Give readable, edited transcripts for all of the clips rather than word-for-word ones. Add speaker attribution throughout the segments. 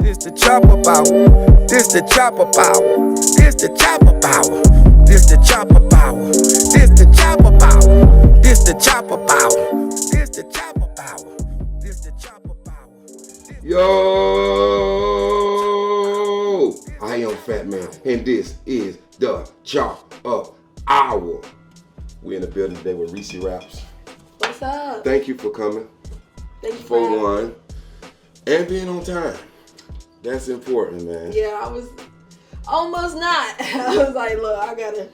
Speaker 1: This the chopper power. This the chopper power. This the chopper power. This the chopper power. This the chopper power. This the chopper power. This the chopper power. This the chopper power.
Speaker 2: Yo, I am Fat Man, and this is the Chop Up Hour. We're in the building today with Reeceraps.
Speaker 3: What's up?
Speaker 2: Thank you for coming.
Speaker 3: Thank you
Speaker 2: for
Speaker 3: having me.
Speaker 2: one, and being on time. That's important, man.
Speaker 3: Yeah, I was almost not. I was like, look, I'm gonna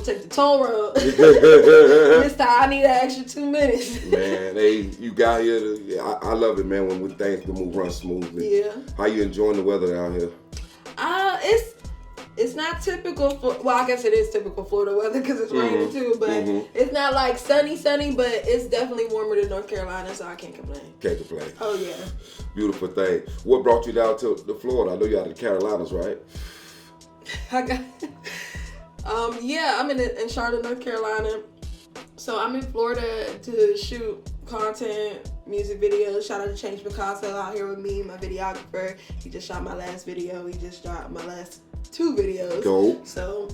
Speaker 3: take the toll road. This time I need an extra 2 minutes.
Speaker 2: Man, hey, you got here. I love it, man, when things can run smoothly.
Speaker 3: Yeah.
Speaker 2: How you enjoying the weather down here?
Speaker 3: It's not typical. Well, I guess it is typical Florida weather because it's raining too. But it's not like sunny, but it's definitely warmer than North Carolina, so I can't complain.
Speaker 2: Can't complain.
Speaker 3: Oh yeah.
Speaker 2: Beautiful thing. What brought you down to Florida? I know you're out of the Carolinas, right?
Speaker 3: I got. I'm in Charlotte, North Carolina. So I'm in Florida to shoot content, music videos. Shout out to Change Picasso out here with me, my videographer. He just shot my last video. He just shot my last 2 videos.
Speaker 2: Dope.
Speaker 3: So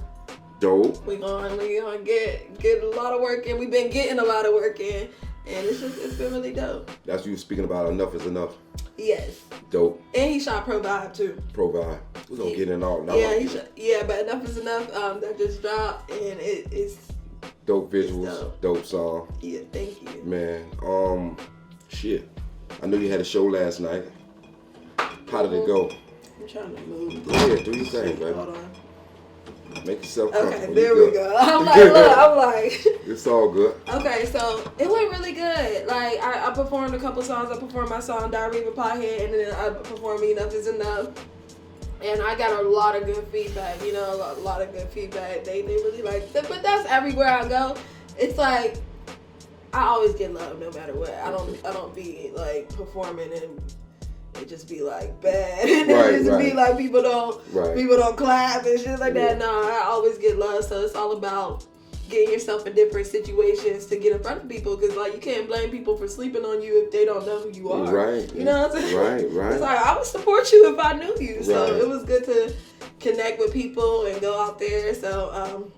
Speaker 2: dope.
Speaker 3: we gonna get a lot of work in. We've been getting a lot of work in, and it's been really dope.
Speaker 2: That's what you were speaking about. Enough is enough.
Speaker 3: Yes.
Speaker 2: Dope.
Speaker 3: And he shot Pro Vibe too.
Speaker 2: Pro Vibe. We're gonna get in all now.
Speaker 3: Yeah, but Enough is Enough. That just dropped, and it's
Speaker 2: dope visuals, dope song.
Speaker 3: Yeah, thank you.
Speaker 2: Man, shit. I know you had a show last night. How did it go?
Speaker 3: I'm trying to move.
Speaker 2: Yeah, do your thing, baby.
Speaker 3: Hold on.
Speaker 2: Make yourself comfortable.
Speaker 3: Okay, there we go. I'm like.
Speaker 2: It's all good.
Speaker 3: Okay, so it went really good. Like, I performed a couple songs. I performed my song, Diary of a Pothead, and then I performed Enough is Enough. And I got a lot of good feedback, a lot of good feedback. They really like it. But that's everywhere I go. It's like, I always get love no matter what. I don't be like performing and it just be like bad. And it just be like people don't clap and shit like that. No, I always get love. So it's all about getting yourself in different situations to get in front of people, because like you can't blame people for sleeping on you if they don't know who you are.
Speaker 2: Right.
Speaker 3: You know what I'm saying?
Speaker 2: Right.
Speaker 3: It's like, I would support you if I knew you. So
Speaker 2: right.
Speaker 3: it was good to connect with people and go out there. So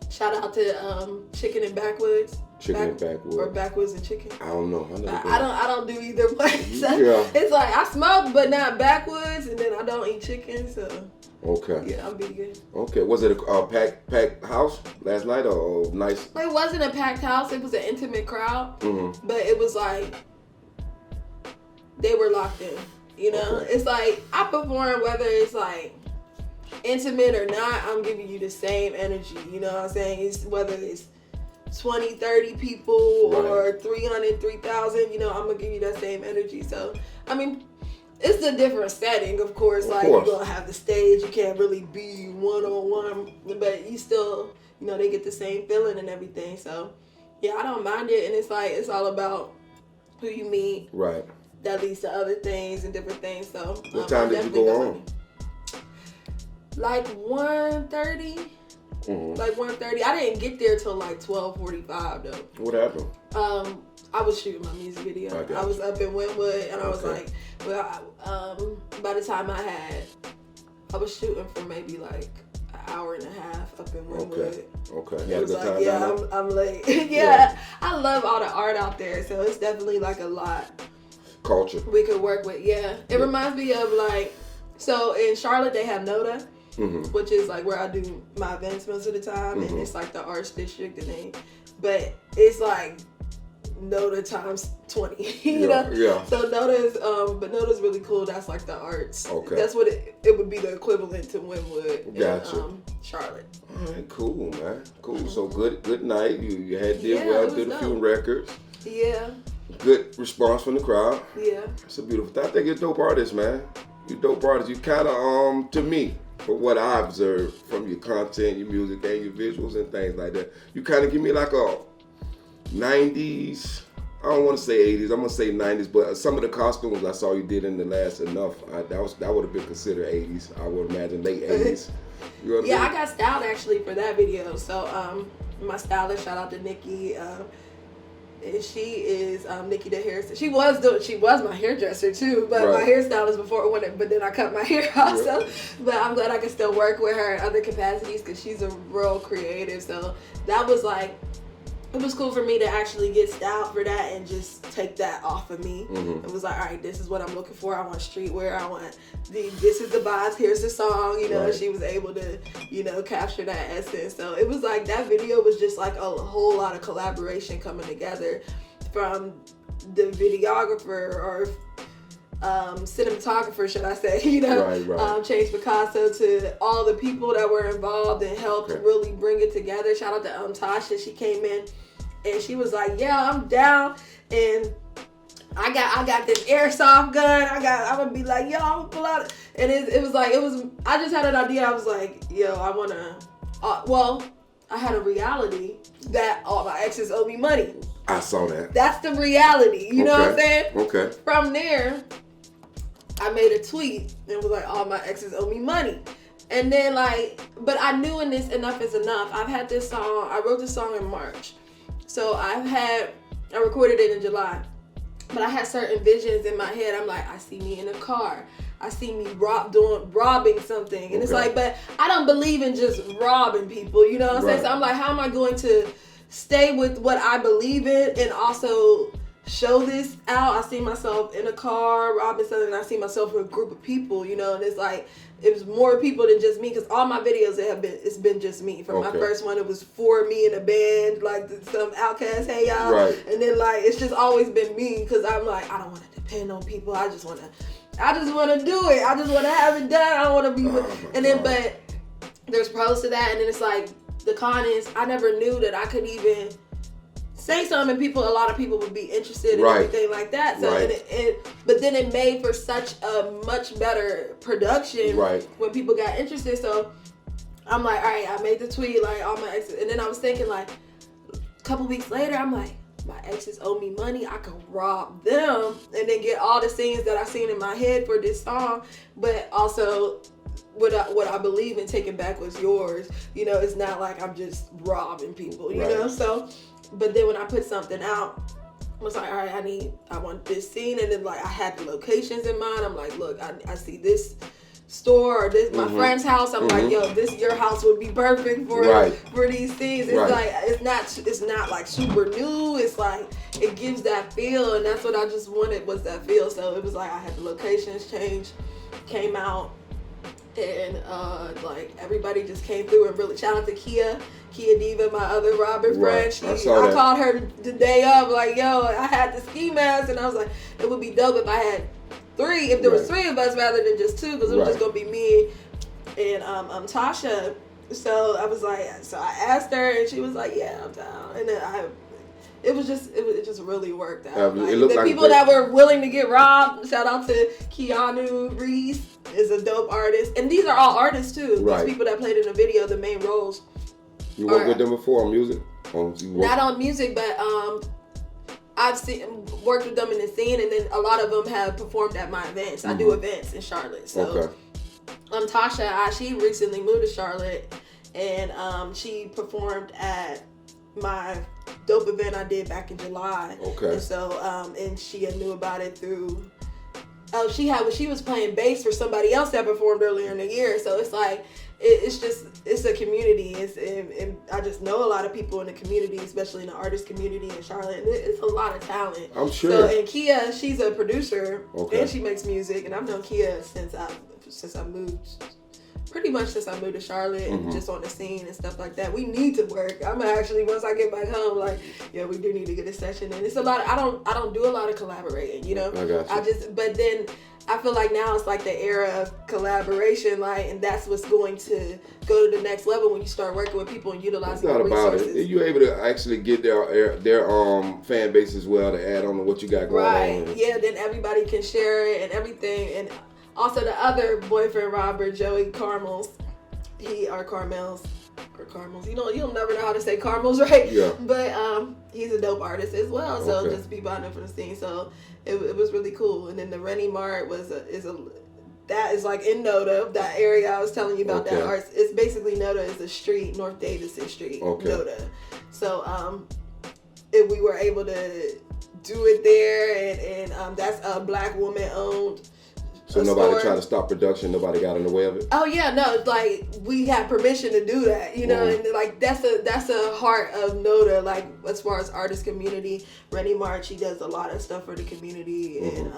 Speaker 3: shout out to Chicken and Backwoods.
Speaker 2: Chicken and Backwoods.
Speaker 3: Or Backwoods and Chicken.
Speaker 2: I don't know.
Speaker 3: I don't do either way. So
Speaker 2: yeah.
Speaker 3: It's like I smoke but not backwoods, and then I don't eat chicken, so
Speaker 2: okay.
Speaker 3: Yeah, I'm vegan.
Speaker 2: Okay. Was it a packed house last night or nice?
Speaker 3: It wasn't a packed house. It was an intimate crowd.
Speaker 2: Mm-hmm.
Speaker 3: But it was like they were locked in.
Speaker 2: Okay.
Speaker 3: It's like I perform whether it's like intimate or not. I'm giving you the same energy. You know what I'm saying? It's whether it's 20, 30 people or 300, 3,000. I'm gonna give you that same energy. So I mean, it's a different setting, of course. You're gonna have the stage. You can't really be one-on-one, but you still, they get the same feeling and everything. So, yeah, I don't mind it. And it's like, it's all about who you meet.
Speaker 2: Right.
Speaker 3: That leads to other things and different things. So,
Speaker 2: what time did you go on?
Speaker 3: Like 1:30.
Speaker 2: Mm-hmm.
Speaker 3: Like 1:30. I didn't get there till like 12:45 though.
Speaker 2: What happened?
Speaker 3: I was shooting my music video. I was up in Wynwood, and I was like, by the time I was shooting for maybe like an hour and a half up in Wynwood.
Speaker 2: Okay.
Speaker 3: It was like, I'm late. Yeah, I love all the art out there, so it's definitely like a lot.
Speaker 2: Culture.
Speaker 3: We could work with, It reminds me of like, so in Charlotte they have NODA. Mm-hmm. Which is like where I do my events most of the time, and it's like the arts district, but it's like NODA times 20,
Speaker 2: Yeah.
Speaker 3: So NODA's really cool. That's like the arts.
Speaker 2: Okay.
Speaker 3: That's what it would be the equivalent to Wynwood.
Speaker 2: Gotcha.
Speaker 3: In Charlotte.
Speaker 2: All right, cool, man. Cool. Mm-hmm. So good night. You did a few records.
Speaker 3: Yeah.
Speaker 2: Good response from the crowd.
Speaker 3: Yeah.
Speaker 2: It's a beautiful thing. I think you're a dope artist, man. You're a dope artist. You kind of, to me, from what I observed from your content, your music, and your visuals and things like that, you kind of give me like a 90s, I don't want to say 80s, I'm going to say 90s, but some of the costumes I saw you did in the last Enough, that would have been considered 80s. I would imagine late 80s.
Speaker 3: I got styled actually for that video. So my stylist, shout out to Nikki, and she is Nikki the hairstylist. She was my hairdresser too, but
Speaker 2: Right.
Speaker 3: my hairstylist before it went. But then I cut my hair also. Yeah. But I'm glad I can still work with her in other capacities because she's a real creative. So that was like, it was cool for me to actually get styled for that and just take that off of me. It was like, all right, this is what I'm looking for. I want streetwear. I want this is the vibes. Here's the song. You know, she was able to, you know, capture that essence. So it was like that video was just like a whole lot of collaboration coming together from the videographer or cinematographer, should I say, you know, Change Picasso, to all the people that were involved and helped really bring it together. Shout out to Tasha. She came in and she was like, yeah, I'm down, and I got this airsoft gun. I'm gonna be like, yo, I'm gonna pull out, and it was I just had an idea. I was like, yo, I wanna I had a reality that all my exes owe me money.
Speaker 2: I saw that.
Speaker 3: That's the reality, you know what I'm saying?
Speaker 2: Okay.
Speaker 3: From there, I made a tweet and was like, all my exes owe me money. And then but I knew in this Enough is Enough, I've had this song, I wrote this song in March. So I recorded it in July. But I had certain visions in my head. I'm like, I see me in a car. I see me robbing something. And it's like, but I don't believe in just robbing people, you know what I'm saying? So I'm like, how am I going to stay with what I believe in and also show this out? I see myself in a car robbing something, and I see myself with a group of people, you know, and it's like, it was more people than just me, because all my videos it's been just me. From my first one, it was for me in a band, like some Outkast, hey y'all, and then it's just always been me, because I'm like, I don't want to depend on people. I just want to do it. I just want to have it done. I don't want to be but there's pros to that, and then it's like, the con is I never knew that I could even say something and a lot of people would be interested in everything like that. So but then it made for such a much better production when people got interested. So I'm like, all right, I made the tweet like all my exes, and then I was thinking like a couple weeks later, I'm like, my exes owe me money. I could rob them and then get all the scenes that I seen in my head for this song, but also what I believe in, taking back what's yours. You know, it's not like I'm just robbing people, you know? So, but then when I put something out, I was like, all right, I want this scene. And then I had the locations in mind. I'm like, look, I see this store or this, my friend's house. I'm like, yo, your house would be perfect for these scenes. It's like, it's not like super new. It's like, it gives that feel. And that's what I just wanted, was that feel. So it was like, I had the locations change, came out. And everybody just came through, and really shout out to Kia Diva, my other Robert friend. I called her the day of, like, yo, I had the ski mask, and I was like, it would be dope if I had three, if there was three of us rather than just two, because it was just gonna be me and Tasha. So I was like, so I asked her, and she was like, yeah, I'm down. And then it just really worked out. The people that were willing to get robbed, shout out to Keanu Reese, is a dope artist. And these are all artists too. These people that played in the video, the main roles.
Speaker 2: You worked with them before on music?
Speaker 3: Not on music, but I've worked with them in the scene, and then a lot of them have performed at my events. I do events in Charlotte. So Tasha, she recently moved to Charlotte, and she performed at my dope event I did back in July. And so and she knew about it through she was playing bass for somebody else that performed earlier in the year. So it's like it's a community. And I just know a lot of people in the community, especially in the artist community in Charlotte. And it's a lot of talent. I'm sure. So, and Kia, she's a producer and she makes music, and I've known Kia since I moved. Pretty much since I moved to Charlotte and just on the scene and stuff like that. We need to work. I'm actually, once I get back home, like, yeah, we do need to get a session. And it's a lot I don't do a lot of collaborating, you know? I got you. But then I feel like now it's like the era of collaboration, and that's what's going to go to the next level when you start working with people and utilizing the resources. About it. You're able to actually get their fan base as well to add on to what you got going on. Right. Yeah, then everybody can share it and everything. And also the other boyfriend, Robert, Joey Carmels, Carmels. You'll never know how to say Carmels, right? Yeah. But he's a dope artist as well. So just people I know from the scene. So it was really cool. And then the Rennie Mart that is like in Noda, that area I was telling you about. That art. It's basically Noda is a street, North Davison Street, Noda. So if we were able to do it there, and that's a Black woman owned.
Speaker 2: So nobody tried to stop production. Nobody got in the way of it.
Speaker 3: Oh yeah, no, like we had permission to do that, you know, and like that's a heart of NODA. Like as far as artist community, Rennie March, he does a lot of stuff for the community, and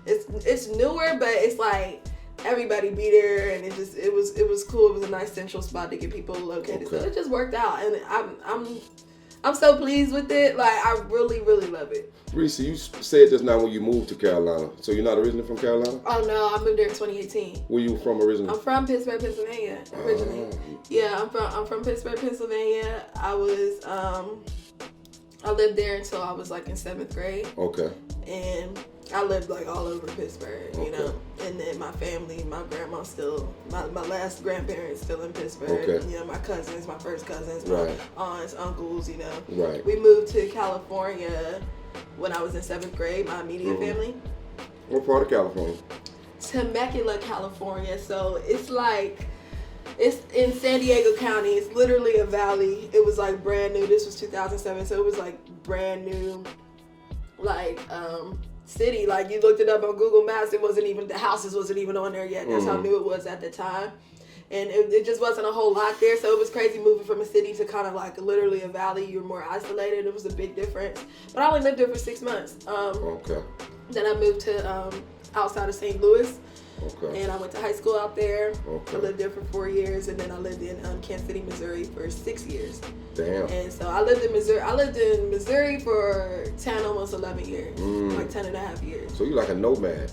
Speaker 3: it's newer, but it's like everybody be there, and it was cool. It was a nice central spot to get people located, so it just worked out, and I'm so pleased with it. Like I really, really love it.
Speaker 2: REECEE, you said just now when you moved to Carolina. So you're not originally from Carolina?
Speaker 3: Oh no, I moved there in 2018.
Speaker 2: Where you from originally?
Speaker 3: I'm from Pittsburgh, Pennsylvania, originally. Yeah, I'm from Pittsburgh, Pennsylvania. I lived there until I was like in 7th grade.
Speaker 2: Okay.
Speaker 3: And I lived like all over Pittsburgh, you know. And then my family, my grandma still, my last grandparents still in Pittsburgh.
Speaker 2: Okay.
Speaker 3: You know, my cousins, my first cousins, my aunts, uncles, you know.
Speaker 2: Right.
Speaker 3: We moved to California when I was in 7th grade, my immediate family.
Speaker 2: What part of California?
Speaker 3: Temecula, California. So it's in San Diego County. It's literally a valley. It was like brand new. This was 2007, so it was like brand new, like city. Like you looked it up on Google Maps, it wasn't even, the houses wasn't even on there yet. That's how new it was at the time. And it just wasn't a whole lot there, so it was crazy moving from a city to kind of like literally a valley. You're more isolated. It was a big difference. But I only lived there for 6 months. Then I moved to outside of St. Louis.
Speaker 2: Okay.
Speaker 3: And I went to high school out there.
Speaker 2: Okay.
Speaker 3: I lived there for 4 years, and then I lived in Kansas City, Missouri for 6 years.
Speaker 2: Damn.
Speaker 3: And so I lived in Missouri. I lived in Missouri for 10, almost 11 years, like 10 and a half years.
Speaker 2: So you're like a nomad.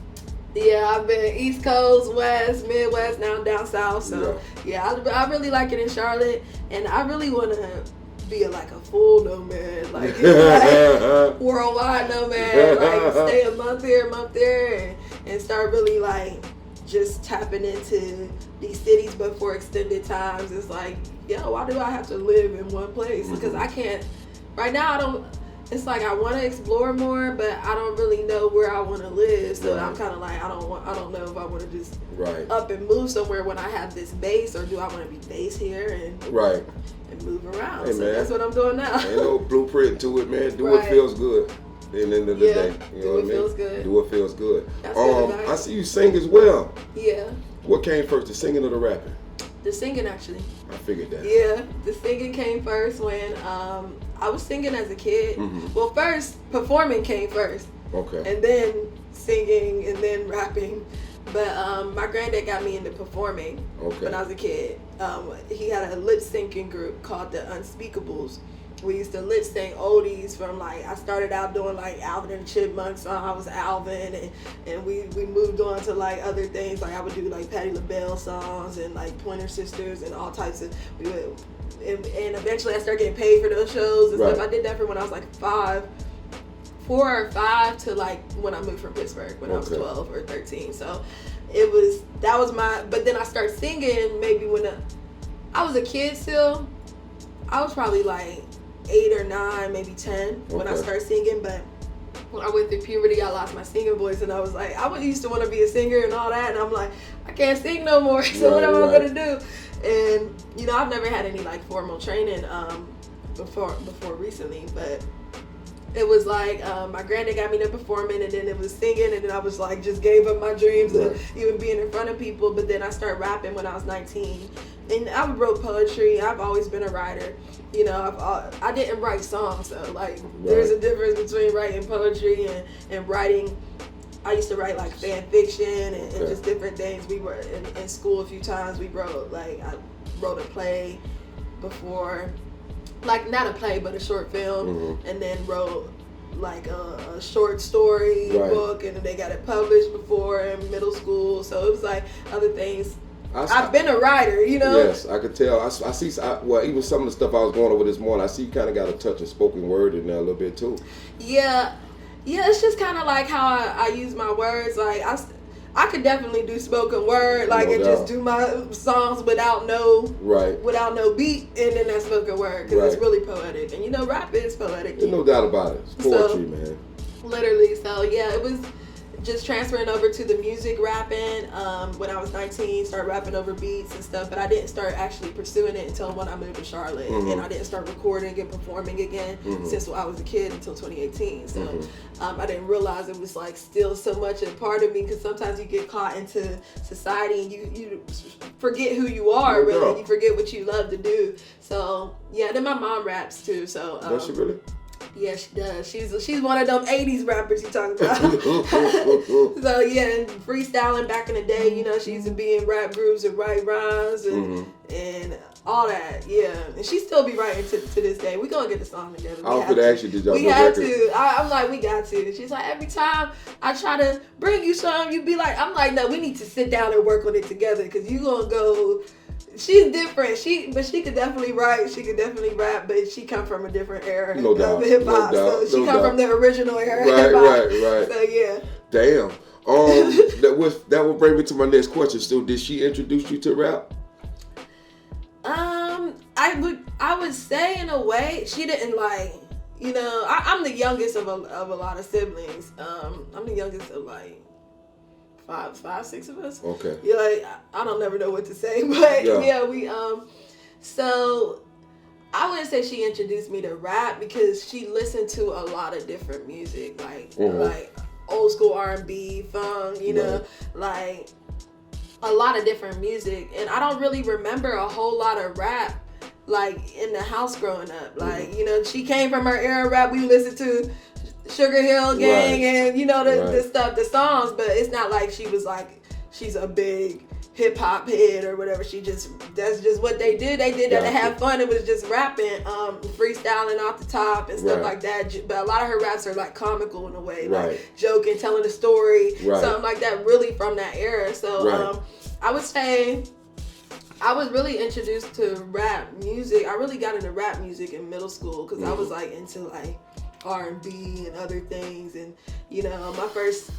Speaker 3: Yeah, I've been East Coast, West, Midwest, now I'm down South. So yeah, I really like it in Charlotte, and I really want to be like a full nomad, like worldwide nomad, like stay a month here, a month there, and start really like just tapping into these cities, but for extended times. It's like, why do I have to live in one place? Because I can't, right now it's like I want to explore more, but I don't really know where I want to live. So I'm kind of like, I don't know if I want to just up and move somewhere when I have this base, or do I want to be based here and move around.
Speaker 2: Hey,
Speaker 3: so
Speaker 2: man,
Speaker 3: that's what I'm doing now.
Speaker 2: Ain't no blueprint to it, man. Do what feels good. At the end of the day, you know what I mean?
Speaker 3: Feels good.
Speaker 2: Do what feels good.
Speaker 3: That's good advice.
Speaker 2: I see you sing as well.
Speaker 3: Yeah.
Speaker 2: What came first, the singing or the rapping?
Speaker 3: The singing, actually.
Speaker 2: I figured that.
Speaker 3: Yeah, the singing came first when I was singing as a kid. Well, first, performing came first.
Speaker 2: Okay.
Speaker 3: And then singing, and then rapping. But my granddad got me into performing when I was a kid. He had a lip syncing group called the Unspeakables. We used to lip sync oldies from like, I started out doing like Alvin and the Chipmunks song. I was Alvin, and we moved on to like other things. Like I would do like Patti LaBelle songs and like Pointer Sisters and all types of, and eventually I started getting paid for those shows and stuff. I did that from when I was like 4 or 5 to like when I moved from Pittsburgh when I was 12 or 13. So but then I started singing maybe when I was a kid still. I was probably like 8 or 9, maybe 10 when I started singing, but when I went through puberty, I lost my singing voice, and I was like, I used to want to be a singer and all that, and I'm like, I can't sing no more, so what am I gonna do? And you know, I've never had any like formal training before recently, but it was like my granddad got me into performing, and then it was singing, and then I was like, just gave up my dreams of even being in front of people. But then I started rapping when I was 19, and I wrote poetry. I've always been a writer. You know, I didn't write songs, so like there's a difference between writing poetry and writing. I used to write like fan fiction and just different things. We were in school a few times. We wrote I wrote a play before. Like not a play, but a short film, and then wrote like a short story book, and then they got it published before in middle school. So it was like other things. I've been a writer, you know.
Speaker 2: Yes, I could tell. I see. Well, even some of the stuff I was going over this morning, I see you kind of got a touch of spoken word in there a little bit too. Yeah.
Speaker 3: It's just kind of like how I use my words. Like I could definitely do spoken word, like and just do my songs without no beat, and then that's spoken word because it's really poetic. And you know, rap is poetic.
Speaker 2: There's no doubt about it. It's poetry, man.
Speaker 3: Literally. So yeah, it was just transferring over to the music rapping when I was 19, started rapping over beats and stuff, but I didn't start actually pursuing it until when I moved to Charlotte, and I didn't start recording and performing again since I was a kid until 2018. So I didn't realize it was like still so much a part of me, because sometimes you get caught into society and you forget who you are, really. You forget what you love to do. So yeah, then my mom raps too. So
Speaker 2: does she really?
Speaker 3: Yeah, she does. She's one of them 80s rappers you talking about. So yeah, and freestyling back in the day, you know, she used to be in rap groups and write rhymes and all that. Yeah, and she still be writing to this day. We gonna get the song together.
Speaker 2: I was gonna ask you, did y'all
Speaker 3: we have to. I'm like, we got to. She's like, every time I try to bring you something, you be like, I'm like, no, we need to sit down and work on it together, because you gonna go. She's different. She could definitely write. She could definitely rap, but she come from a different era of hip hop. So she come from the original era of hip hop. Right. So yeah.
Speaker 2: Damn. That would bring me to my next question. So, did she introduce you to rap?
Speaker 3: I would say in a way she didn't, like, you know. I'm the youngest of a lot of siblings. I'm the youngest of like five, six of us.
Speaker 2: Okay.
Speaker 3: Yeah, like I don't never know what to say, but yeah, we so I wouldn't say she introduced me to rap, because she listened to a lot of different music, like old school R&B, funk, you know, like a lot of different music, and I don't really remember a whole lot of rap like in the house growing up. Like, you know, she came from her era rap. We listened to Sugar Hill Gang and, you know, the stuff, the songs, but it's not like she was like, she's a big hip hop head or whatever. That's just what they did. They did that to have fun. It was just rapping, freestyling off the top and stuff like that. But a lot of her raps are like comical in a way, like joking, telling a story, something like that, really from that era. So I would say I was really introduced to rap music. I really got into rap music in middle school, because I was like into like R&B and other things. And you know, my first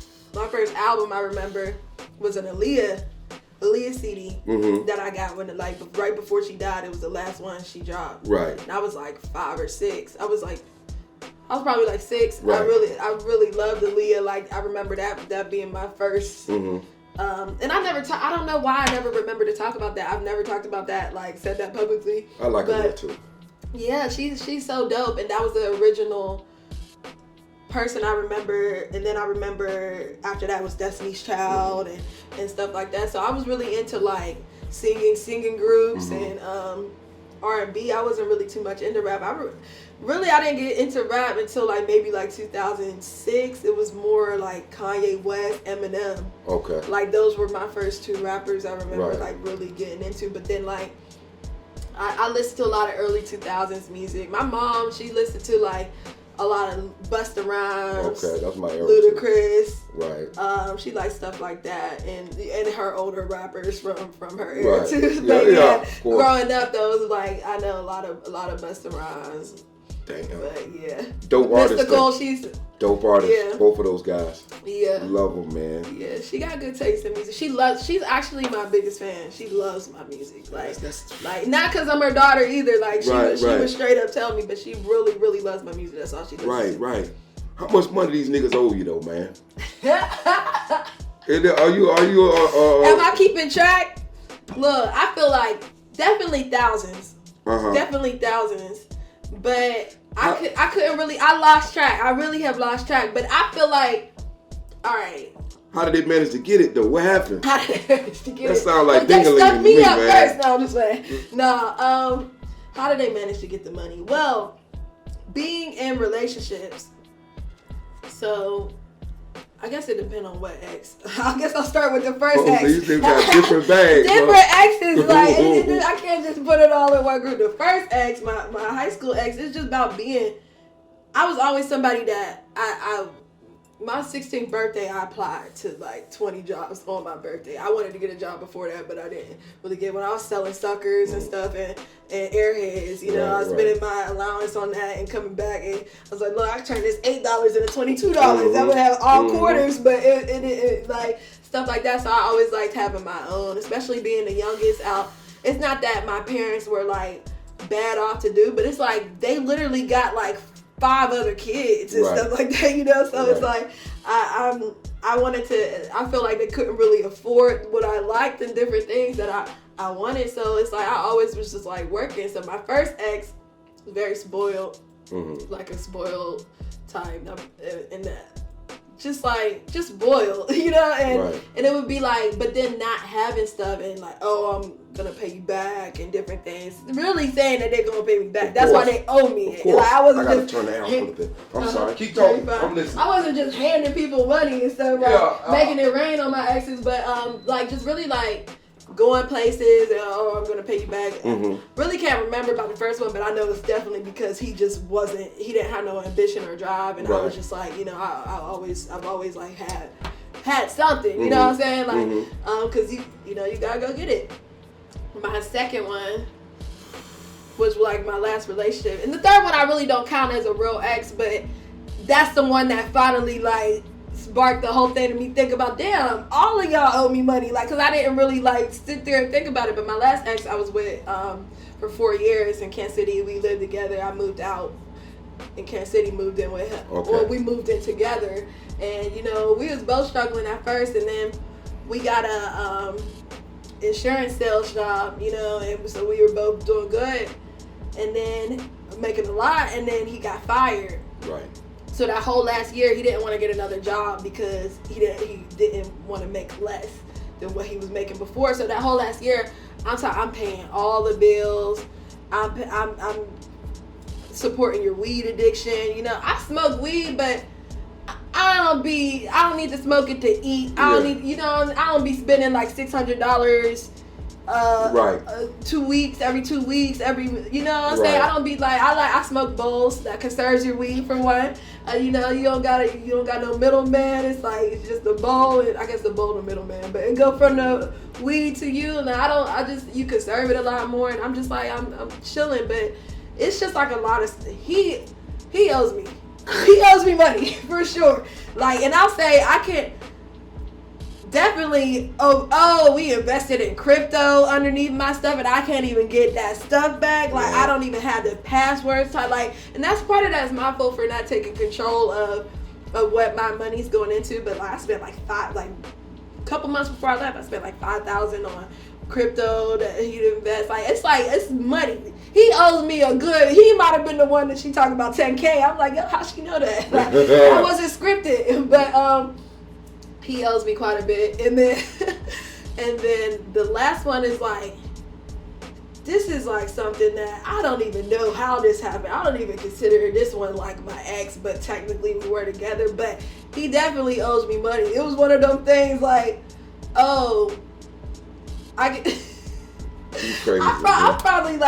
Speaker 3: album I remember was an Aaliyah CD that I got when right before she died. It was the last one she dropped. Right. And I was like 5 or 6. I was probably like 6. Right. I really loved Aaliyah. Like, I remember that being my first. And I don't know why I never remember to talk about that. I've never talked about that, like said that publicly.
Speaker 2: I like Aaliyah too.
Speaker 3: Yeah, she's so dope, and that was the original person I remember. And then I remember after that was Destiny's Child and stuff like that. So I was really into like singing groups and R&B. I wasn't really too much into rap. I didn't get into rap until like maybe like 2006. It was more like Kanye West, Eminem. Okay. Like those were my first 2 rappers I remember like really getting into. But then like I listened to a lot of early 2000s music. My mom, she listened to like a lot of Busta Rhymes. Okay, that's my era. Ludacris. Right. She likes stuff like that, and her older rappers from her era too. But growing up, though, it was like I know a lot of Busta Rhymes.
Speaker 2: Damn.
Speaker 3: But yeah.
Speaker 2: Dope artist.
Speaker 3: Mystical, she's
Speaker 2: dope artist. Yeah. Both of those guys.
Speaker 3: Yeah.
Speaker 2: Love them, man.
Speaker 3: Yeah, she got good taste in music. She's actually my biggest fan. She loves my music. Like, like not because I'm her daughter either. Like she would straight up tell me, but she really, really loves my music. That's all she does. Right.
Speaker 2: How much money these niggas owe you though, man? Are you
Speaker 3: Am I keeping track? Look, I feel like definitely thousands. Definitely thousands. But I couldn't really. I lost track. I really have lost track. But I feel like, all right.
Speaker 2: How did they manage to get it though? What happened?
Speaker 3: How did they manage to get it?
Speaker 2: That sounds like
Speaker 3: they stuck me up
Speaker 2: man.
Speaker 3: first. No, I'm just saying. No. How did they manage to get the money? Well, being in relationships. So, I guess it depends on what ex. I guess I'll start with the first ex.
Speaker 2: So you still got different bags.
Speaker 3: Different exes. Like, I can't just put it all in one group. The first ex, my high school ex, it's just about being. I was always somebody that my 16th birthday, I applied to like 20 jobs on my birthday. I wanted to get a job before that, but I didn't really get one. I was selling suckers and stuff and airheads, you know. I was spending my allowance on that and coming back, and I was like, look, I turned this $8 into $22. That would have all quarters, but it like stuff like that. So I always liked having my own, especially being the youngest out. It's not that my parents were like bad off to do, but it's like they literally got like 5 other kids and stuff like that, you know. So it's like I I feel like they couldn't really afford what I liked and different things that I wanted. So it's like I always was just like working. So my first ex was very spoiled, like a spoiled type, and just spoiled, you know, and it would be like, but then not having stuff and like, oh, I'm gonna pay you back and different things. Really saying that they're gonna pay me back. That's why they owe me it. Like, I wasn't
Speaker 2: gotta
Speaker 3: just
Speaker 2: turn that off a bit. I'm sorry. Keep talking. I'm listening.
Speaker 3: I wasn't just handing people money and stuff, like making it rain on my exes, but like just really like going places and I'm gonna pay you back. Really can't remember about the first one, but I know it's definitely because he didn't have no ambition or drive, and I was just like, you know, I've always like had something, you know what I'm saying, like because you know you gotta go get it. My second one was like my last relationship, and the third one I really don't count as a real ex, but that's the one that finally like sparked the whole thing to me think about, damn, all of y'all owe me money, like, because I didn't really like sit there and think about it. But my last ex I was with for 4 years in Kansas City. We lived together. I moved out in Kansas City, moved in with him, or we moved in together, and you know we was both struggling at first, and then we got a insurance sales job, you know, and so we were both doing good, and then making a lot, and then he got fired. Right. So that whole last year, he didn't want to get another job because he didn't want to make less than what he was making before. So that whole last year, I'm paying all the bills. I'm supporting your weed addiction. You know, I smoke weed, but I don't need to smoke it to eat. I don't be spending like $600 every 2 weeks, you know what I'm saying? I don't be like, I smoke bowls that conserves your weed for one. You know, you don't got no middleman. It's like, it's just the bowl, and I guess the bowl the middleman, but it go from the weed to you, and you conserve it a lot more, and I'm just like, I'm chilling, but it's just like a lot of, he owes me. He owes me money, for sure. Like, and I'll say, I can definitely, we invested in crypto underneath my stuff, and I can't even get that stuff back. Like, I don't even have the passwords to, like, and that's part of that's my fault for not taking control of what my money's going into. But like, I spent like a couple months before I left, I spent like $5,000 on crypto that he'd invest. Like, it's money. He owes me a good, he might have been the one that she talking about $10K. I'm like, yo, how'd she know that? Like, I wasn't scripted, but he owes me quite a bit. And then the last one is like, this is like something that I don't even know how this happened. I don't even consider this one like my ex, but technically we were together. But he definitely owes me money. It was one of them things like, I probably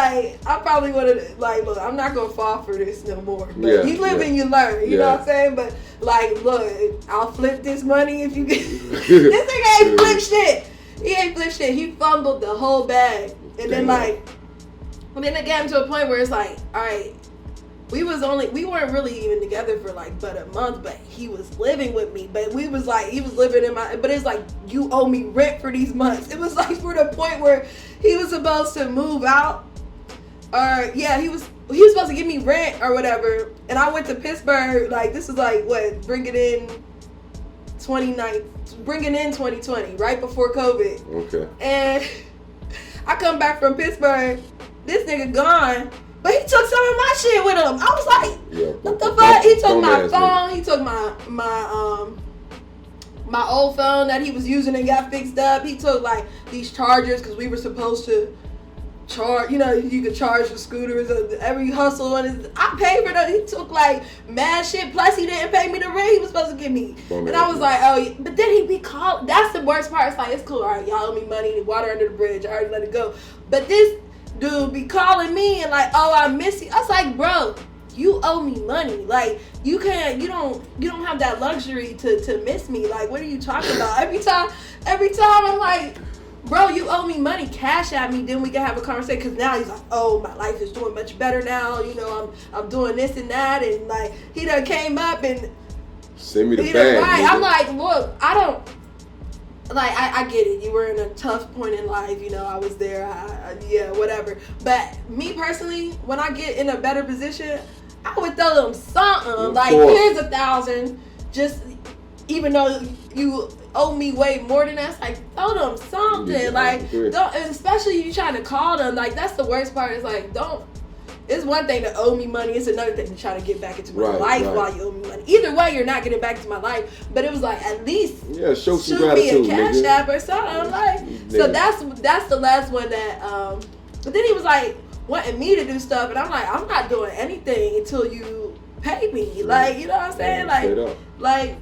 Speaker 3: would have, like, look, I'm not gonna fall for this no more. But you live and you learn, you know what I'm saying? But like, look, I'll flip this money if you get this nigga ain't flip shit. He ain't flip shit. He fumbled the whole bag. And then it got to a point where it's like, all right, we weren't really even together for like but a month, but he was living with me. But he was living in but it's like, you owe me rent for these months. It was like for the point where he was supposed to move out, or he was supposed to give me rent or whatever. And I went to Pittsburgh, like, this is like what, bringing in 2020, right before COVID. Okay. And I come back from Pittsburgh, this nigga gone, but he took some of my shit with him. I was like, what the fuck? He took my phone. He took my old phone that he was using and got fixed up. He took like these chargers, because we were supposed to charge, you know, you could charge the scooters, every hustle on his, I paid for that. He took like mad shit, plus he didn't pay me the rent he was supposed to give me. And I was like, but then he be called, that's the worst part. It's like, it's cool, all right, y'all owe me money, water under the bridge, I already let it go. But this dude be calling me and like, I miss you. I was like, bro, you owe me money. Like, you don't have that luxury to miss me. Like, what are you talking about? Every time I'm like, bro, you owe me money, cash at me, then we can have a conversation. Because now he's like, my life is doing much better now, you know, I'm doing this and that, and like, he done came up and
Speaker 2: send me the bag.
Speaker 3: Right. I'm like, look, I don't, like, I get it, you were in a tough point in life, you know, I was there, whatever. But me personally, when I get in a better position, I would throw them something, like, here's $1,000, just even though you owe me way more than that, it's like, throw them something.
Speaker 2: Yeah,
Speaker 3: like,
Speaker 2: don't,
Speaker 3: and especially you trying to call them, like, that's the worst part. It's like, it's one thing to owe me money. It's another thing to try to get back into my life while you owe me money. Either way, you're not getting back into my life. But it was like, at least
Speaker 2: show some
Speaker 3: shoot
Speaker 2: gratitude,
Speaker 3: me a cash app or something. Like, so that's the last one that. But then he was like wanting me to do stuff, and I'm like, I'm not doing anything until you pay me. Like, you know what I'm saying? Like.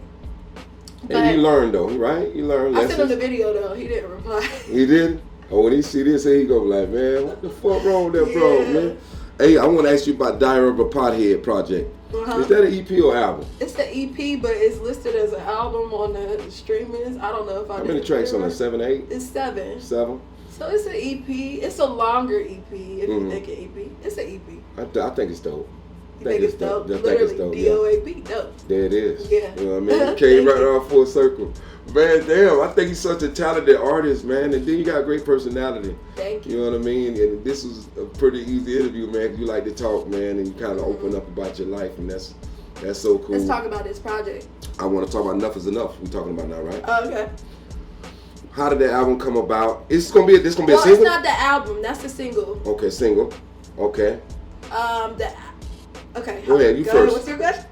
Speaker 2: And you learned though, right? You learned.
Speaker 3: I sent him the video though. He didn't reply.
Speaker 2: He didn't? Oh, when he see this, he go like, man, what the fuck wrong with that bro, man? Hey, I want to ask you about Diary of a Pothead project. Is that an EP or album?
Speaker 3: It's the EP, but it's listed as an album on the streamings. I don't know if I.
Speaker 2: How many tracks on it? 7, 8?
Speaker 3: It's 7.
Speaker 2: 7.
Speaker 3: So it's an EP. It's a longer EP. If you think an EP, it's an EP.
Speaker 2: I think it's dope.
Speaker 3: You think it's dope?
Speaker 2: I think it's dope.
Speaker 3: DOAP, dope.
Speaker 2: There it is.
Speaker 3: Yeah.
Speaker 2: You know what I mean? Came right off full circle. Man, damn, I think he's such a talented artist, man. And then you got a great personality.
Speaker 3: Thank you.
Speaker 2: You know what I mean? And this was a pretty easy interview, man, 'cause you like to talk, man, and you kind of open up about your life, and that's so cool.
Speaker 3: Let's talk about this project.
Speaker 2: I want to talk about Enough Is Enough. We're talking about now, right?
Speaker 3: Oh, okay.
Speaker 2: How did that album come about? This gonna be a single?
Speaker 3: Well, it's not the album. That's the single.
Speaker 2: Okay, single. Okay.
Speaker 3: Okay.
Speaker 2: Go ahead. You
Speaker 3: Go
Speaker 2: first.
Speaker 3: ahead. What's your question?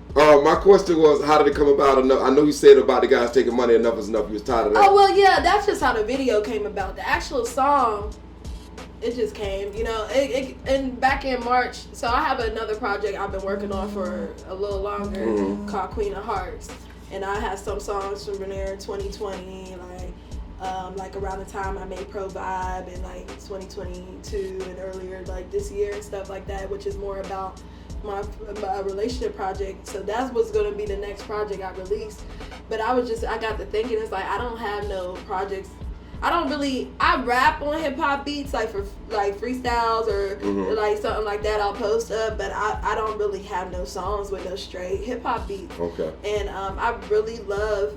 Speaker 2: My question was, how did it come about? I know you said about the guys taking money. Enough is enough. You was tired of that.
Speaker 3: Oh well, yeah. That's just how the video came about. The actual song, it just came. You know, and back in March. So I have another project I've been working on for a little longer called Queen of Hearts, and I have some songs from there in 2020, like around the time I made Pro Vibe, and like 2022 and earlier, like this year and stuff like that, which is more about my relationship project. So that's what's gonna be the next project I release. But I got to thinking, it's like I don't have no projects. I rap on hip hop beats, like for like freestyles or like something like that I'll post up, but I don't really have no songs with no straight hip hop beats.
Speaker 2: Okay.
Speaker 3: And I really love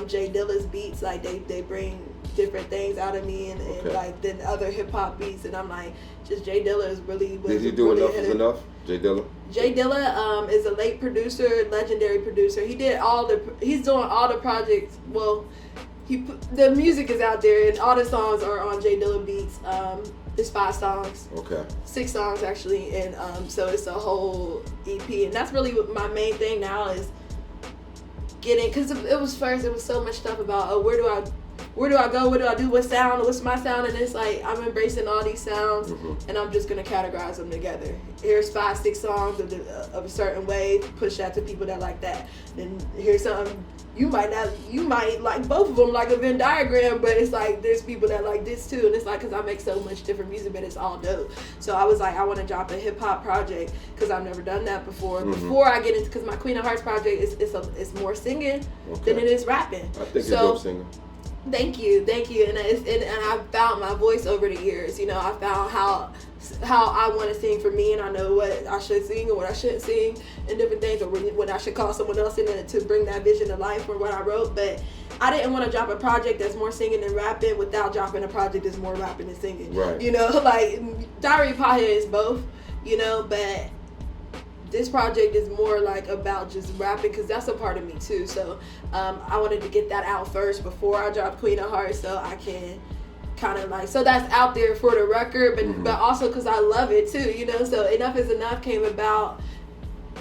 Speaker 3: Jay Dilla's beats. Like they bring different things out of me and like than other hip hop beats, and I'm like, just Jay Dilla is really.
Speaker 2: Did he do Enough Is Enough? Jay Dilla.
Speaker 3: Jay Dilla is a late producer, legendary producer. He's doing all the projects. Well, the music is out there, and all the songs are on Jay Dilla beats. It's 5 songs. Okay. 6 songs actually, and so it's a whole EP, and that's really what my main thing now is getting. Because it was so much stuff about where do I go? What do I do? What's my sound? And it's like, I'm embracing all these sounds, and I'm just going to categorize them together. Here's 5, 6 songs of a certain way, push that to people that like that. Then here's something, you might like both of them, like a Venn diagram, but it's like, there's people that like this too. And it's like, because I make so much different music, but it's all dope. So I was like, I want to drop a hip hop project, because I've never done that before. Before I get into, because my Queen of Hearts project is more singing than it is rapping.
Speaker 2: I think you're dope singer.
Speaker 3: Thank you, and I found my voice over the years. You know, I found how I want to sing for me, and I know what I should sing and what I shouldn't sing, and different things, or when I should call someone else in to bring that vision to life for what I wrote. But I didn't want to drop a project that's more singing than rapping without dropping a project that's more rapping than singing. Right. You know, like Diary of a Pothead is both. You know, but this project is more like about just rapping, because that's a part of me too. So I wanted to get that out first before I dropped Queen of Hearts, so I can kind of like, so that's out there for the record, but also because I love it too, you know. So Enough Is Enough came about.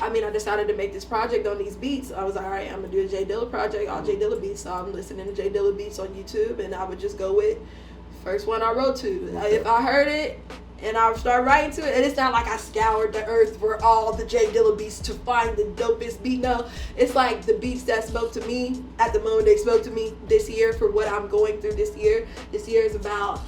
Speaker 3: I mean, I decided to make this project on these beats. I was like, all right, I'm gonna do a Jay Dilla project, all Jay Dilla beats. So I'm listening to Jay Dilla beats on YouTube, and I would just go with first one I wrote to. If I heard it, and I start writing to it, and it's not like I scoured the earth for all the Jay Dilla beats to find the dopest beat. No, it's like the beats that spoke to me at the moment they spoke to me this year for what I'm going through this year. This year is about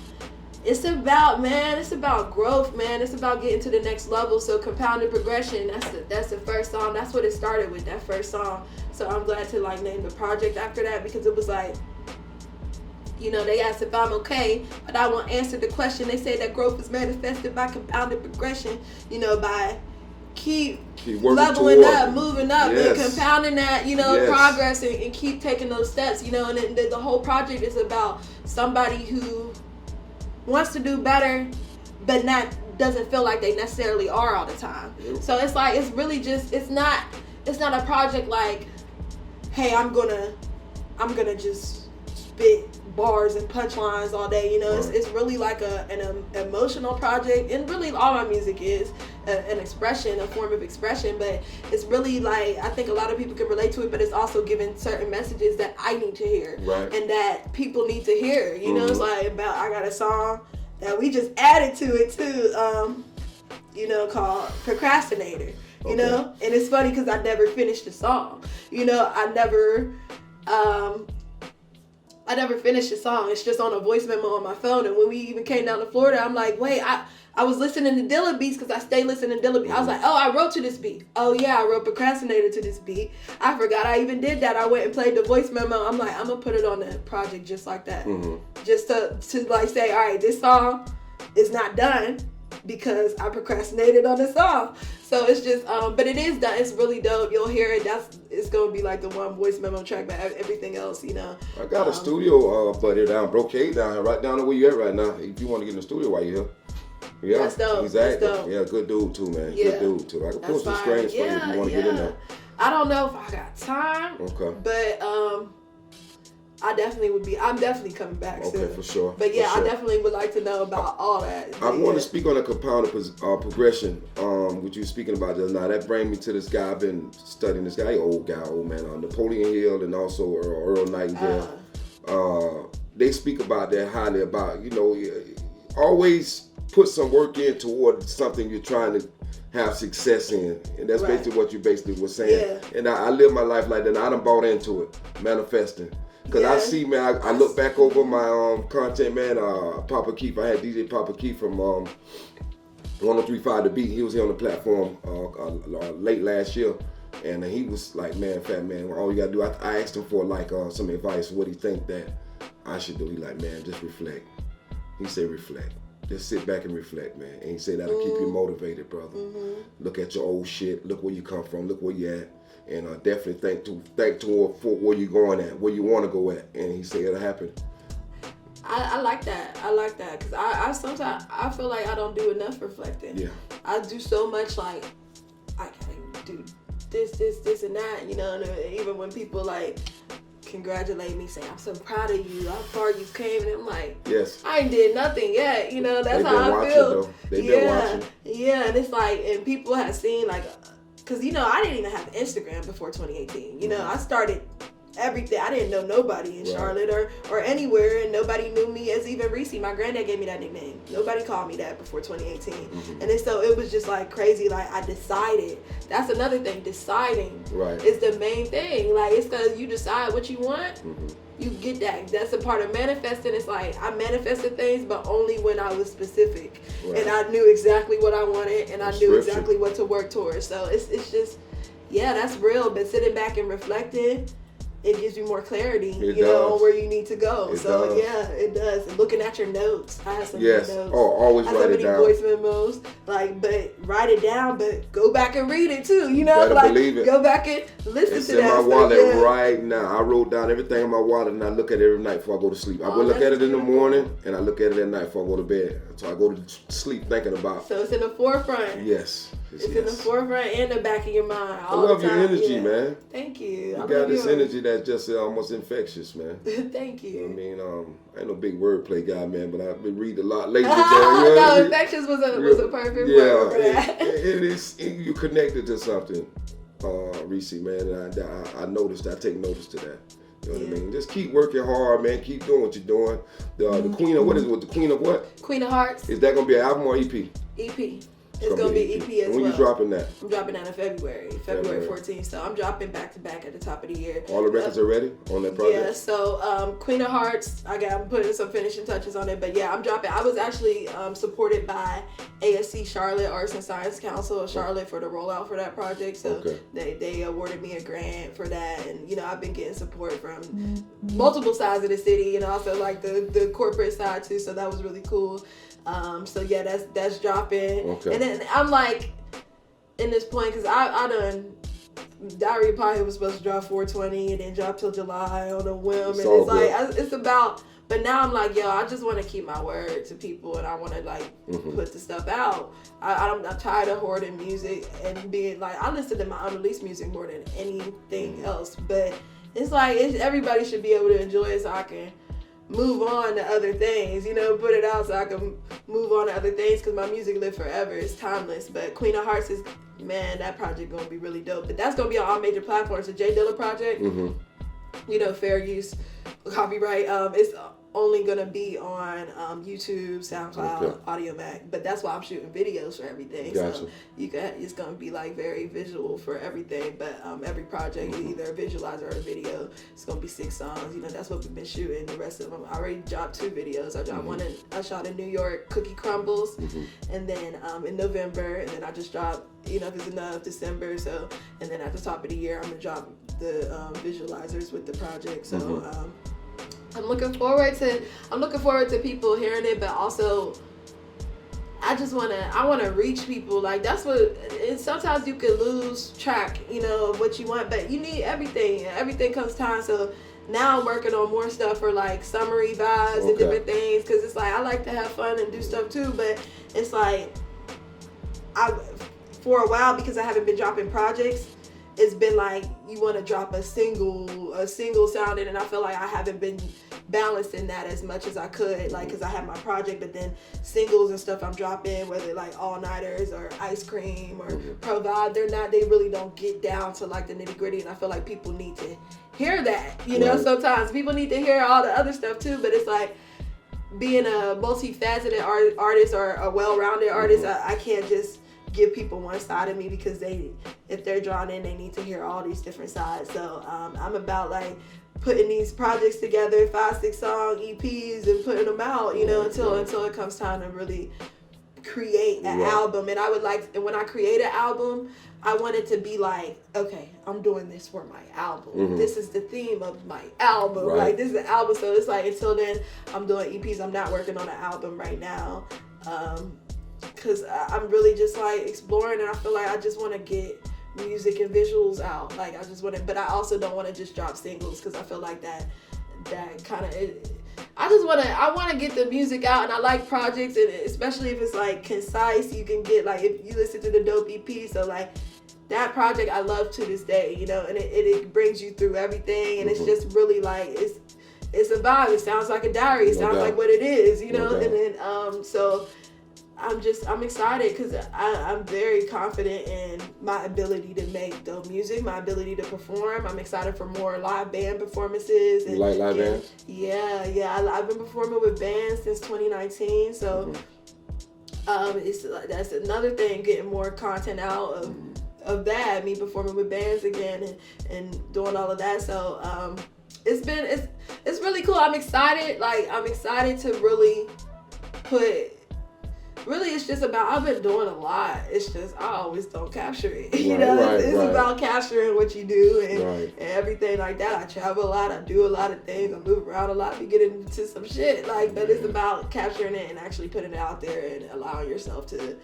Speaker 3: growth, man. It's about getting to the next level. So Compounded Progression, that's the first song. That's what it started with, that first song. So I'm glad to like name the project after that, because it was like, you know, they asked if I'm okay, but I won't answer the question. They say that growth is manifested by compounded progression, you know, by keep leveling up, moving up, and compounding that, you know, progress, and keep taking those steps, you know. And the whole project is about somebody who wants to do better, but doesn't feel like they necessarily are all the time. So it's like, it's really just, it's not a project like, hey, I'm gonna I'm gonna just spit bars and punchlines all day. You know, it's really like an emotional project, and really all my music is an expression, a form of expression. But it's really like, I think a lot of people can relate to it, but it's also giving certain messages that I need to hear, and that people need to hear. You know, it's like I got a song that we just added to it too, you know, called Procrastinator. You know, and it's funny because I never finished the song. You know, I never finished the song. It's just on a voice memo on my phone. And when we even came down to Florida, I'm like, wait, I was listening to Dilla beats because I stay listening to Dilla beats. I was like, oh, I wrote to this beat. Oh yeah, I wrote Procrastinator to this beat. I forgot I even did that. I went and played the voice memo. I'm like, I'm gonna put it on the project just like that, just to like say, all right, this song is not done because I procrastinated on the song. So it's just, but it is done. It's really dope. You'll hear it. It's gonna be like the one voice memo track, but everything else, you know.
Speaker 2: I got a studio buddy down, Brocade down here, right down to where you at right now. If you want to get in the studio while you're here. Yeah,
Speaker 3: that's dope.
Speaker 2: Exactly.
Speaker 3: That's dope.
Speaker 2: Yeah, good dude too, man.
Speaker 3: Yeah.
Speaker 2: Good dude too. I can pull some
Speaker 3: fine.
Speaker 2: strings for you if you want to get in there.
Speaker 3: I don't know if I got time.
Speaker 2: Okay.
Speaker 3: But I'm definitely coming back soon.
Speaker 2: Okay, for sure.
Speaker 3: But yeah,
Speaker 2: for sure.
Speaker 3: I definitely would like to know about all that.
Speaker 2: I want to speak on the compounded progression, which you were speaking about just now. That brings me to this guy. I've been studying this guy, old man, Napoleon Hill and also Earl Nightingale. They speak about that highly about, you know, always put some work in toward something you're trying to have success in. And that's basically what you basically were saying. Yeah. And I live my life like that. And I done bought into it, manifesting. Because I see, man, I look back over my content, man, Papa Keith. I had DJ Papa Keith from 1035 The Beat. He was here on the platform late last year. And he was like, man, fat man, all you got to do, I asked him for like some advice, what he think that I should do. He like, man, just reflect. He said, reflect. Just sit back and reflect, man. And he said that'll keep you motivated, brother. Look at your old shit. Look where you come from. Look where you at. And definitely think toward for where you're going at, where you want to go at. And he said it'll happen.
Speaker 3: I like that. I like that because I sometimes I feel like I don't do enough reflecting. Yeah. I do so much like I gotta do this and that, you know. And even when people like congratulate me, say I'm so proud of you, how far you came, and I'm like, yes, I ain't did nothing yet, you know. That's how I feel. They've been watching. Yeah, and it's like, and people have seen like, cause you know I didn't even have Instagram before 2018. You know, I started everything. I didn't know nobody in Charlotte or anywhere, and nobody knew me as even REECEE. My granddad gave me that nickname. Nobody called me that before 2018. And so it was just like crazy. Like I decided. That's another thing. Deciding is the main thing. Like it's because you decide what you want. You get that. That's a part of manifesting. It's like I manifested things, but only when I was specific, and I knew exactly what I wanted, and I knew exactly what to work towards. So it's just, yeah, that's real. But sitting back and reflecting, it gives you more clarity, you know, on where you need to go. Yeah, it does. And looking at your notes. I have some notes.
Speaker 2: Always write it down.
Speaker 3: Voice memos. Like, but write it down, but go back and read it too, you know?
Speaker 2: Better
Speaker 3: like,
Speaker 2: believe it.
Speaker 3: Go back and listen
Speaker 2: it's
Speaker 3: to that.
Speaker 2: It's in my wallet right now. I wrote down everything in my wallet and I look at it every night before I go to sleep. I go look at it in the morning and I look at it at night before I go to bed. So I go to sleep thinking about.
Speaker 3: So it's in the forefront.
Speaker 2: Yes.
Speaker 3: It's in the forefront and the back of your mind.
Speaker 2: I love your energy, man.
Speaker 3: Thank you.
Speaker 2: You got this energy that's just almost infectious, man.
Speaker 3: Thank you.
Speaker 2: I mean, I ain't no big wordplay guy, man, but I've been reading a lot lately.
Speaker 3: No, infectious was a perfect word for that.
Speaker 2: It is. You connected to something, REECEE, man. And I noticed. I take notice to that. You know what I mean? Just keep working hard, man. Keep doing what you're doing. The Queen of what is it? The Queen of what?
Speaker 3: Queen of Hearts.
Speaker 2: Is that gonna be an album or EP?
Speaker 3: EP. It's going to be EP as well.
Speaker 2: When you dropping that?
Speaker 3: I'm dropping that in February 14th. So I'm dropping back to back at the top of the year.
Speaker 2: All the records are ready on that project?
Speaker 3: Yeah, so Queen of Hearts, I'm putting some finishing touches on it. But yeah, I'm dropping. I was actually supported by ASC Charlotte, Arts and Science Council of Charlotte for the rollout for that project. So they awarded me a grant for that. And, you know, I've been getting support from multiple sides of the city and also like the corporate side too. So that was really cool. So yeah, that's dropping. And then I'm like in this point because I done Diary of Pie was supposed to drop 420 and then drop till July on a whim, and it's like it's about. But now I'm like, yo, I just want to keep my word to people, and I want to like put the stuff out. I'm tired of hoarding music and being like, I listen to my unreleased music more than anything else, but it's like everybody should be able to enjoy it, so I can move on to other things, you know, put it out so I can move on to other things, because my music live forever. It's timeless. But Queen of Hearts is, man, that project gonna be really dope. But that's gonna be on all major platforms. The Jay Dilla project, you know, fair use, copyright. It's only gonna be on YouTube, SoundCloud, Audio Mac. But that's why I'm shooting videos for everything.
Speaker 2: Gotcha.
Speaker 3: So it's gonna be like very visual for everything. But every project, either a visualizer or a video, it's gonna be 6 songs. You know, that's what we've been shooting. The rest of them, I already dropped 2 videos. I dropped one I shot in New York, Cookie Crumbles, and then in November, and then I just dropped Enough Is Enough, December. So, and then at the top of the year, I'm gonna drop the visualizers with the project. So. I'm looking forward to people hearing it, but also I want to reach people. Like, that's what, and sometimes you can lose track, you know, of what you want, but you need everything. Everything comes time. So now I'm working on more stuff for like summery vibes and different things, because it's like I like to have fun and do stuff too, but it's like for a while, because I haven't been dropping projects, it's been like you want to drop a single sounding, and I feel like I haven't been balancing that as much as I could, like, because I have my project, but then singles and stuff I'm dropping, whether like All Nighters or Ice Cream or Provide, they really don't get down to like the nitty gritty, and I feel like people need to hear that, you know. Sometimes people need to hear all the other stuff too, but it's like being a multifaceted artist or a well-rounded artist, I can't just give people one side of me, because if they're drawn in, they need to hear all these different sides. So I'm about like putting these projects together, 5-6 song EPs, and putting them out, you know, until it comes time to really create an album. And I would like, and when I create an album, I want it to be like, okay, I'm doing this for my album. This is the theme of my album. Like, this is the album. So it's like, until then, I'm doing EPs. I'm not working on an album right now. Because I'm really just like exploring, and I feel like I just want to get music and visuals out. Like, I just want to, but I also don't want to just drop singles, because I feel like that kind of, I want to get the music out, and I like projects, and especially if it's like concise, you can get like, if you listen to the dope EP, so like that project I love to this day, you know, and it brings you through everything, and it's just really like, it's a vibe. It sounds like a diary. It sounds like what it is, you know, and then so I'm excited, because I'm very confident in my ability to make dope music, my ability to perform. I'm excited for more live band performances. And,
Speaker 2: you like live bands?
Speaker 3: Yeah. I've been performing with bands since 2019, so that's another thing, getting more content out of that, me performing with bands again and doing all of that. So it's really cool. I'm excited. Like, I'm excited to really it's just about, I've been doing a lot. It's just, I always don't capture it. You know, it's about capturing what you do and everything like that. I travel a lot. I do a lot of things. I move around a lot. We get into some shit. Like, but it's about capturing it and actually putting it out there and allowing yourself to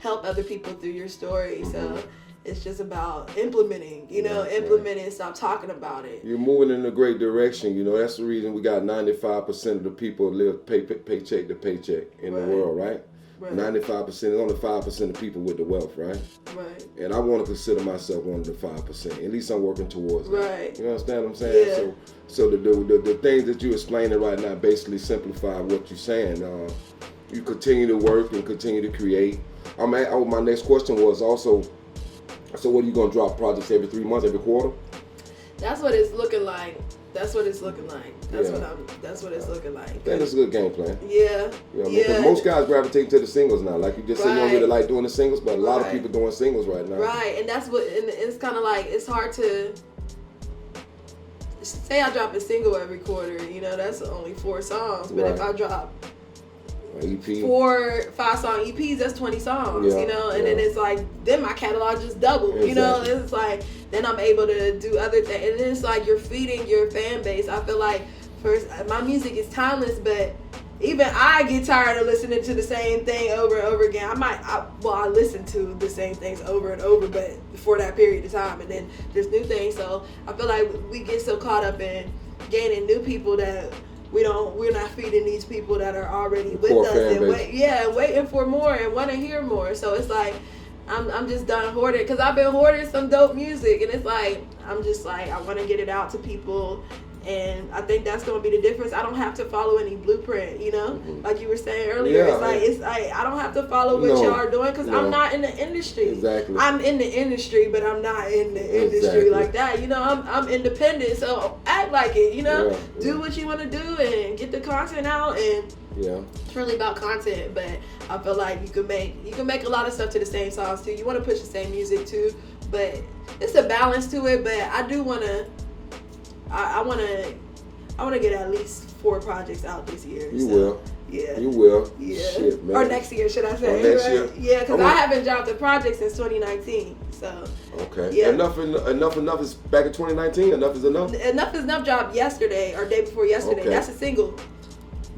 Speaker 3: help other people through your story. So it's just about implementing, you know, and stop talking about it. You're moving in a great direction. You know, that's the reason we got 95% of the people live paycheck to paycheck in the world, right? 95%, is only 5% of people with the wealth, right? Right. And I want to consider myself one of the 5%. At least I'm working towards that. Right. You understand what I'm saying? Yeah. So the things that you're explaining right now basically simplify what you're saying. You continue to work and continue to create. My next question was also, so what are you going to drop projects every 3 months, every quarter? That's what it's looking like. That's what it's looking like. That's what it's looking like. That is a good game plan. Yeah. You know what I mean? Because most guys gravitate to the singles now. Like you just said, you don't really like doing the singles, but a lot of people doing singles right now. Right, and that's what, and it's kind of like, it's hard to say I drop a single every quarter. You know, that's only 4 songs. But if I drop EP. 4-5 song EPs, that's 20 songs, you know, and then it's like, then my catalog just doubled, you know, it's like, then I'm able to do other things, and it's like you're feeding your fan base. I feel like my music is timeless, but even I get tired of listening to the same thing over and over again. I listen to the same things over and over, but for that period of time, and then there's new things. So I feel like we get so caught up in gaining new people that we're not feeding these people that are already with us and waiting for more and want to hear more. So it's like, I'm just done hoarding, because I've been hoarding some dope music, and it's like I'm just like I want to get it out to people, and I think that's gonna be the difference. I don't have to follow any blueprint, you know, like you were saying earlier. It's like I don't have to follow what y'all are doing, because I'm not in the industry.
Speaker 2: Exactly.
Speaker 3: I'm in the industry, but I'm not in the industry like that. You know, I'm independent, so act like it. You know, do what you want to do and get the content out, and it's really about content. But I feel like you can make a lot of stuff to the same songs too. You want to push the same music too, but it's a balance to it. But I do want to. I want to get at least 4 projects out this year.
Speaker 2: You will.
Speaker 3: Yeah.
Speaker 2: You will.
Speaker 3: Yeah.
Speaker 2: Shit, man.
Speaker 3: Or next year, should I say?
Speaker 2: Or next year.
Speaker 3: Yeah, because I haven't dropped a project since 2019. So.
Speaker 2: Okay.
Speaker 3: Yeah.
Speaker 2: Enough is back in 2019. Enough is enough.
Speaker 3: Enough is enough dropped yesterday or day before yesterday. Okay. That's a single.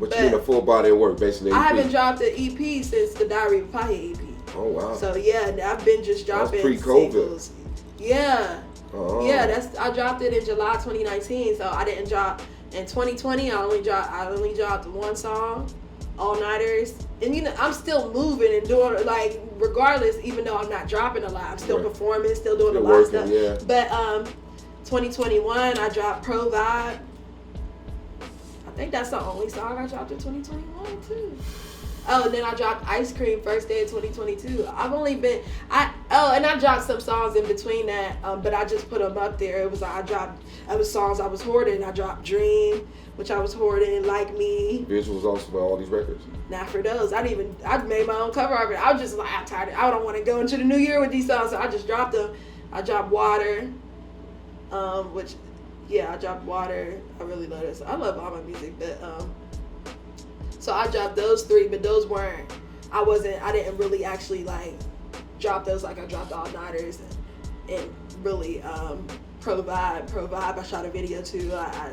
Speaker 2: But you're in a full body of work, basically.
Speaker 3: I haven't dropped an EP since the Diary of a Pothead EP.
Speaker 2: Oh wow.
Speaker 3: So yeah, I've been just dropping singles. Yeah.
Speaker 2: Oh.
Speaker 3: Yeah, I dropped it in July 2019, so I didn't drop in 2020. I only dropped 1 song, All Nighters, and you know I'm still moving and doing like regardless. Even though I'm not dropping a lot, I'm still performing, still doing a lot of stuff.
Speaker 2: Yeah.
Speaker 3: But 2021, I dropped Pro Vibe. I think that's the only song I dropped in 2021 too. Oh, and then I dropped Ice Cream first day of 2022. And I dropped some songs in between that, but I just put them up there. It was songs I was hoarding. I dropped Dream, which I was hoarding, Like Me.
Speaker 2: Visuals also for all these records?
Speaker 3: Not for those. I made my own cover art. I was just like, I'm tired. I don't want to go into the new year with these songs, so I just dropped them. I dropped Water, I dropped Water. I really love this. I love all my music, but so I dropped those 3, but those I didn't really actually like drop those like I dropped All Nighters and really Pro Vibe. I shot a video too. I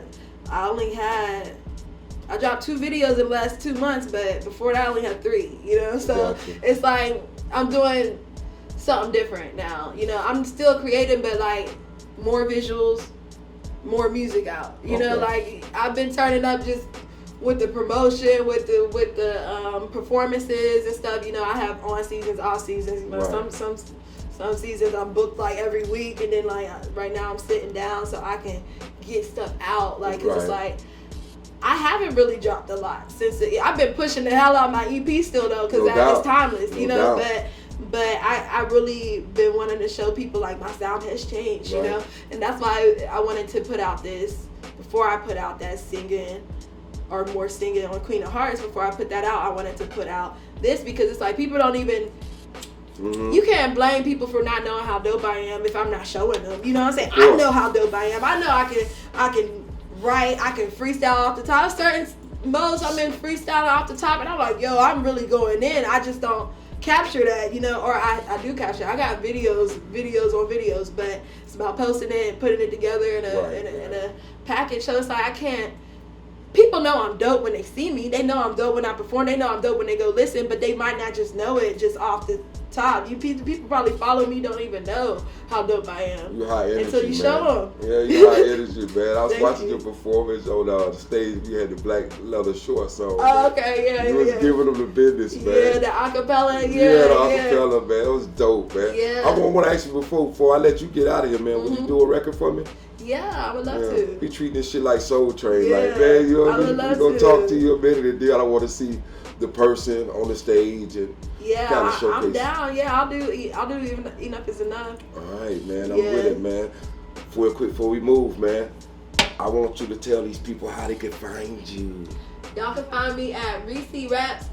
Speaker 3: dropped 2 videos in the last 2 months, but before that I only had 3, you know? So
Speaker 2: Gotcha.
Speaker 3: It's like I'm doing something different now. You know, I'm still creating, but like more visuals, more music out. You know, like I've been turning up just with the promotion, with the performances and stuff. You know, I have on seasons, off seasons. You know, some seasons I'm booked like every week, and then like right now I'm sitting down so I can get stuff out. Like, cause it's like I haven't really dropped a lot since I've been pushing the hell out of my EP still though, cause it's timeless. You know, but I really been wanting to show people like my sound has changed. You know, and that's why I wanted to put out this before I put out that singing. Or more singing on Queen of Hearts. Before I put that out, I wanted to put out this, because it's like people don't even you can't blame people for not knowing how dope I am if I'm not showing them. You know what I'm saying? I know how dope I am. I know I can write, I can freestyle off the top. Certain modes I'm in freestyling off the top, and I'm like, yo, I'm really going in. I just don't capture that, you know, or I do capture it. I got videos on videos, but it's about posting it and putting it together in a package. So it's like people know I'm dope when they see me. They know I'm dope when I perform. They know I'm dope when they go listen, but they might not just know it just off the top. People probably follow me, don't even know how dope I am.
Speaker 2: You high energy,
Speaker 3: until you show them.
Speaker 2: Yeah, you high energy, man. I was watching your performance on the stage. You had the black leather shorts on.
Speaker 3: Oh, okay, yeah,
Speaker 2: you was giving them the business, man.
Speaker 3: Yeah, the acapella,
Speaker 2: the acapella, man. It was dope, man.
Speaker 3: Yeah.
Speaker 2: I want to ask you before I let you get out of here, man. Would you do a record for me?
Speaker 3: Yeah, I would love to.
Speaker 2: We treat this shit like Soul Train. Like, man, you know what I mean? We're going to talk to you a minute, and then I want to see the person on the stage and kind of showcase.
Speaker 3: I'm down. Yeah, I'll do even Enough Is Enough.
Speaker 2: All right, man. I'm with it, man. Real quick before we move, man, I want you to tell these people how they can find you.
Speaker 3: Y'all can find me at Reeceraps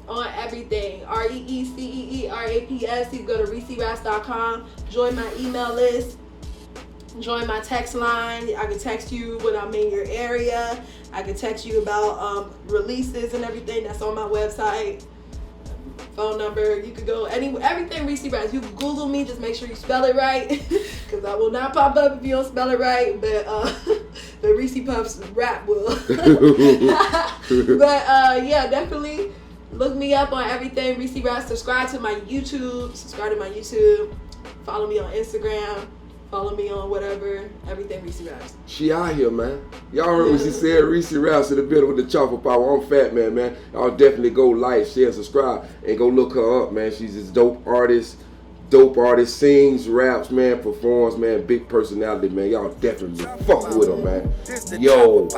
Speaker 3: on everything. REECEERAPS. You can go to REECERAPS.com. Join my email list. Join my text line. I can text you when I'm in your area. I can text you about releases and everything that's on my website. Phone number. You could go everything Reeceraps. You can Google me. Just make sure you spell it right, because I will not pop up if you don't spell it right. But the Reecee Puffs rap will. But yeah, definitely look me up on everything Reeceraps. Subscribe to my YouTube. Follow me on Instagram. Follow me on whatever, everything Reeceraps.
Speaker 2: She out here, man. Y'all heard what she said, Reeceraps in the middle with the chopper power. I'm Fat Man. Y'all definitely go like, share, subscribe, and go look her up, man. She's this dope artist, dope artist, sings, raps, man, performs, man, big personality, man. Y'all definitely fuck with him, man. Yo.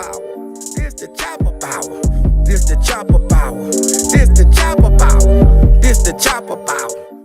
Speaker 1: This the chopper power. This the chopper power. This the chopper power. This the chopper power.